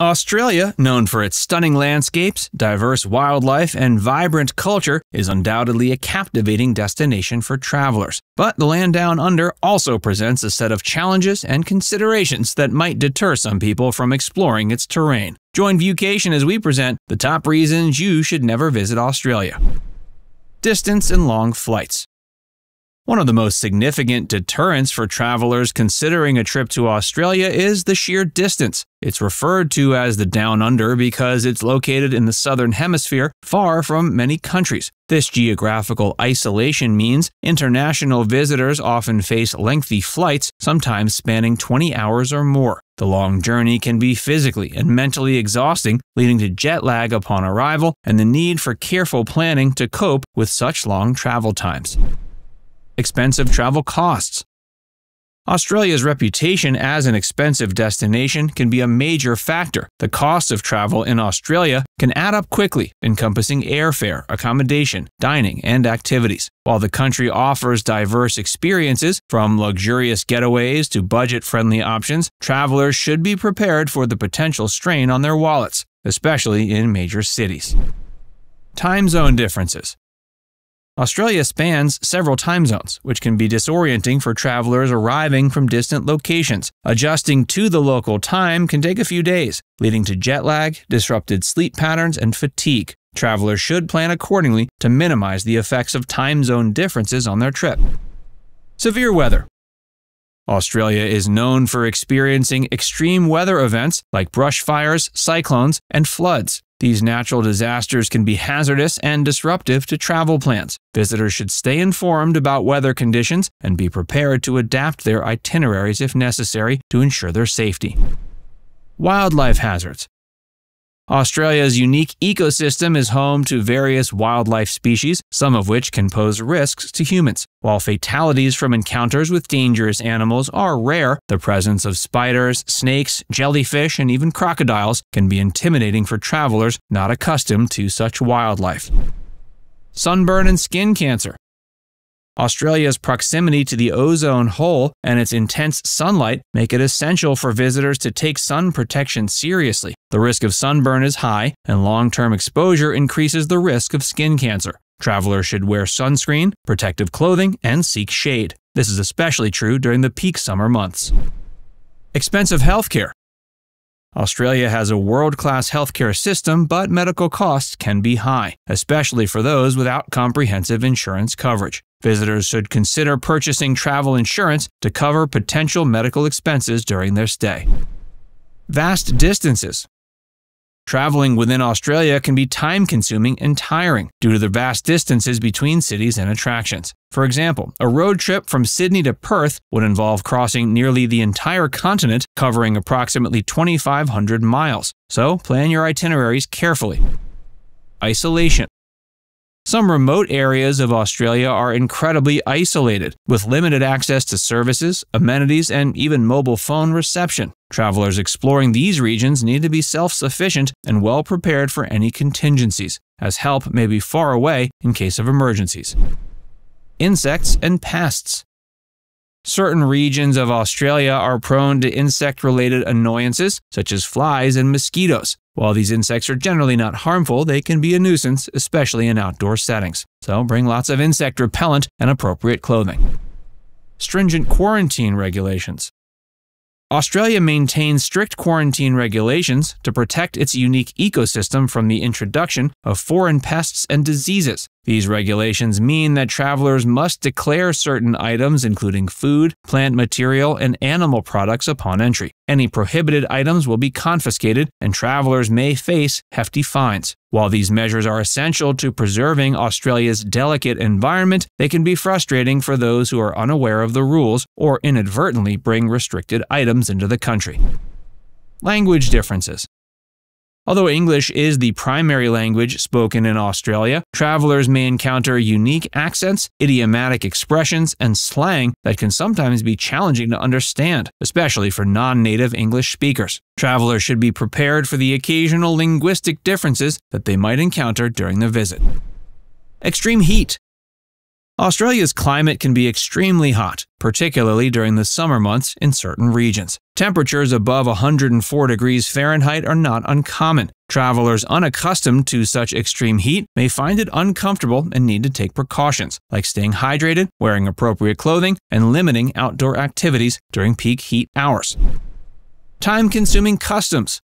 Australia, known for its stunning landscapes, diverse wildlife, and vibrant culture, is undoubtedly a captivating destination for travelers. But the land down under also presents a set of challenges and considerations that might deter some people from exploring its terrain. Join Viewcation as we present the top reasons you should never visit Australia. Distance and long flights. One of the most significant deterrents for travelers considering a trip to Australia is the sheer distance. It's referred to as the Down Under because it's located in the southern hemisphere, far from many countries. This geographical isolation means international visitors often face lengthy flights, sometimes spanning 20 hours or more. The long journey can be physically and mentally exhausting, leading to jet lag upon arrival and the need for careful planning to cope with such long travel times. Expensive travel costs. Australia's reputation as an expensive destination can be a major factor. The cost of travel in Australia can add up quickly, encompassing airfare, accommodation, dining, and activities. While the country offers diverse experiences, from luxurious getaways to budget-friendly options, travelers should be prepared for the potential strain on their wallets, especially in major cities. Time zone differences. Australia spans several time zones, which can be disorienting for travelers arriving from distant locations. Adjusting to the local time can take a few days, leading to jet lag, disrupted sleep patterns, and fatigue. Travelers should plan accordingly to minimize the effects of time zone differences on their trip. Severe weather. Australia is known for experiencing extreme weather events like brush fires, cyclones, and floods. These natural disasters can be hazardous and disruptive to travel plans. Visitors should stay informed about weather conditions and be prepared to adapt their itineraries if necessary to ensure their safety. Wildlife hazards. Australia's unique ecosystem is home to various wildlife species, some of which can pose risks to humans. While fatalities from encounters with dangerous animals are rare, the presence of spiders, snakes, jellyfish, and even crocodiles can be intimidating for travelers not accustomed to such wildlife. Sunburn and skin cancer. Australia's proximity to the ozone hole and its intense sunlight make it essential for visitors to take sun protection seriously. The risk of sunburn is high, and long-term exposure increases the risk of skin cancer. Travelers should wear sunscreen, protective clothing, and seek shade. This is especially true during the peak summer months. Expensive healthcare. Australia has a world-class healthcare system, but medical costs can be high, especially for those without comprehensive insurance coverage. Visitors should consider purchasing travel insurance to cover potential medical expenses during their stay. Vast distances. Traveling within Australia can be time-consuming and tiring due to the vast distances between cities and attractions. For example, a road trip from Sydney to Perth would involve crossing nearly the entire continent, covering approximately 2,500 miles. So plan your itineraries carefully. Isolation. Some remote areas of Australia are incredibly isolated, with limited access to services, amenities, and even mobile phone reception. Travelers exploring these regions need to be self-sufficient and well prepared for any contingencies, as help may be far away in case of emergencies. Insects and pests. Certain regions of Australia are prone to insect-related annoyances, such as flies and mosquitoes. While these insects are generally not harmful, they can be a nuisance, especially in outdoor settings. So bring lots of insect repellent and appropriate clothing. Stringent quarantine regulations. Australia maintains strict quarantine regulations to protect its unique ecosystem from the introduction of foreign pests and diseases. These regulations mean that travelers must declare certain items, including food, plant material, and animal products, upon entry. Any prohibited items will be confiscated, and travelers may face hefty fines. While these measures are essential to preserving Australia's delicate environment, they can be frustrating for those who are unaware of the rules or inadvertently bring restricted items into the country. Language differences. Although English is the primary language spoken in Australia, travelers may encounter unique accents, idiomatic expressions, and slang that can sometimes be challenging to understand, especially for non-native English speakers. Travelers should be prepared for the occasional linguistic differences that they might encounter during the visit. Extreme heat. Australia's climate can be extremely hot, particularly during the summer months in certain regions. Temperatures above 104 degrees Fahrenheit are not uncommon. Travelers unaccustomed to such extreme heat may find it uncomfortable and need to take precautions, like staying hydrated, wearing appropriate clothing, and limiting outdoor activities during peak heat hours. Time-consuming customs.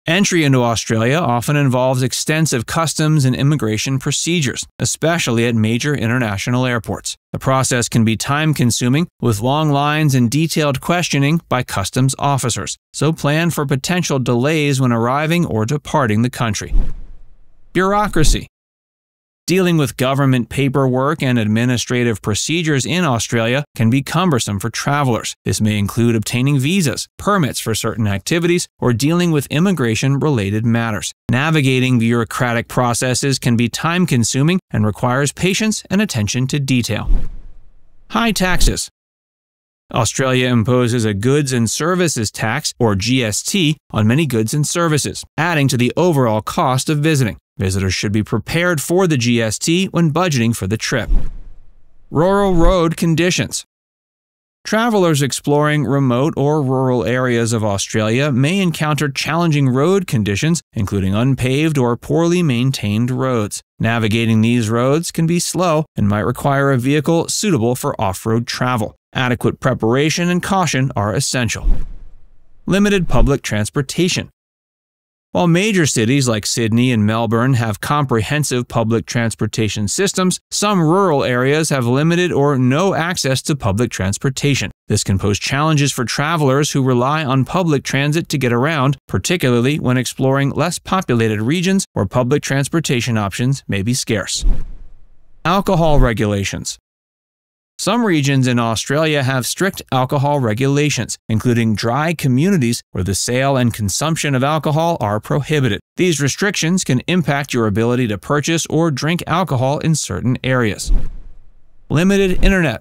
Entry into Australia often involves extensive customs and immigration procedures, especially at major international airports. The process can be time-consuming, with long lines and detailed questioning by customs officers, so plan for potential delays when arriving or departing the country. Bureaucracy. Dealing with government paperwork and administrative procedures in Australia can be cumbersome for travelers. This may include obtaining visas, permits for certain activities, or dealing with immigration-related matters. Navigating bureaucratic processes can be time-consuming and requires patience and attention to detail. High taxes. Australia imposes a goods and services tax, or GST, on many goods and services, adding to the overall cost of visiting. Visitors should be prepared for the GST when budgeting for the trip. Rural road conditions. Travelers exploring remote or rural areas of Australia may encounter challenging road conditions, including unpaved or poorly maintained roads. Navigating these roads can be slow and might require a vehicle suitable for off-road travel. Adequate preparation and caution are essential. Limited public transportation. While major cities like Sydney and Melbourne have comprehensive public transportation systems, some rural areas have limited or no access to public transportation. This can pose challenges for travelers who rely on public transit to get around, particularly when exploring less populated regions where public transportation options may be scarce. Alcohol regulations. Some regions in Australia have strict alcohol regulations, including dry communities where the sale and consumption of alcohol are prohibited. These restrictions can impact your ability to purchase or drink alcohol in certain areas. Limited internet.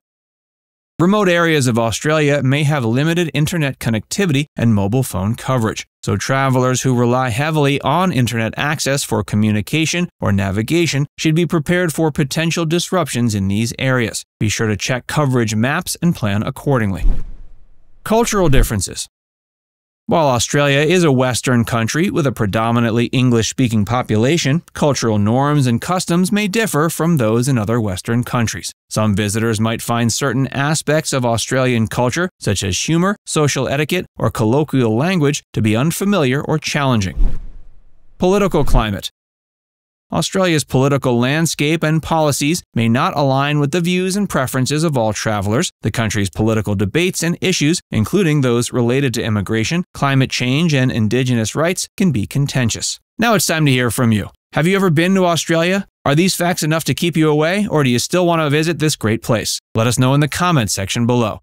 Remote areas of Australia may have limited internet connectivity and mobile phone coverage, so travelers who rely heavily on internet access for communication or navigation should be prepared for potential disruptions in these areas. Be sure to check coverage maps and plan accordingly. Cultural differences. While Australia is a Western country with a predominantly English-speaking population, cultural norms and customs may differ from those in other Western countries. Some visitors might find certain aspects of Australian culture, such as humor, social etiquette, or colloquial language, to be unfamiliar or challenging. Political climate. Australia's political landscape and policies may not align with the views and preferences of all travelers. The country's political debates and issues, including those related to immigration, climate change, and Indigenous rights, can be contentious. Now it's time to hear from you. Have you ever been to Australia? Are these facts enough to keep you away, or do you still want to visit this great place? Let us know in the comments section below.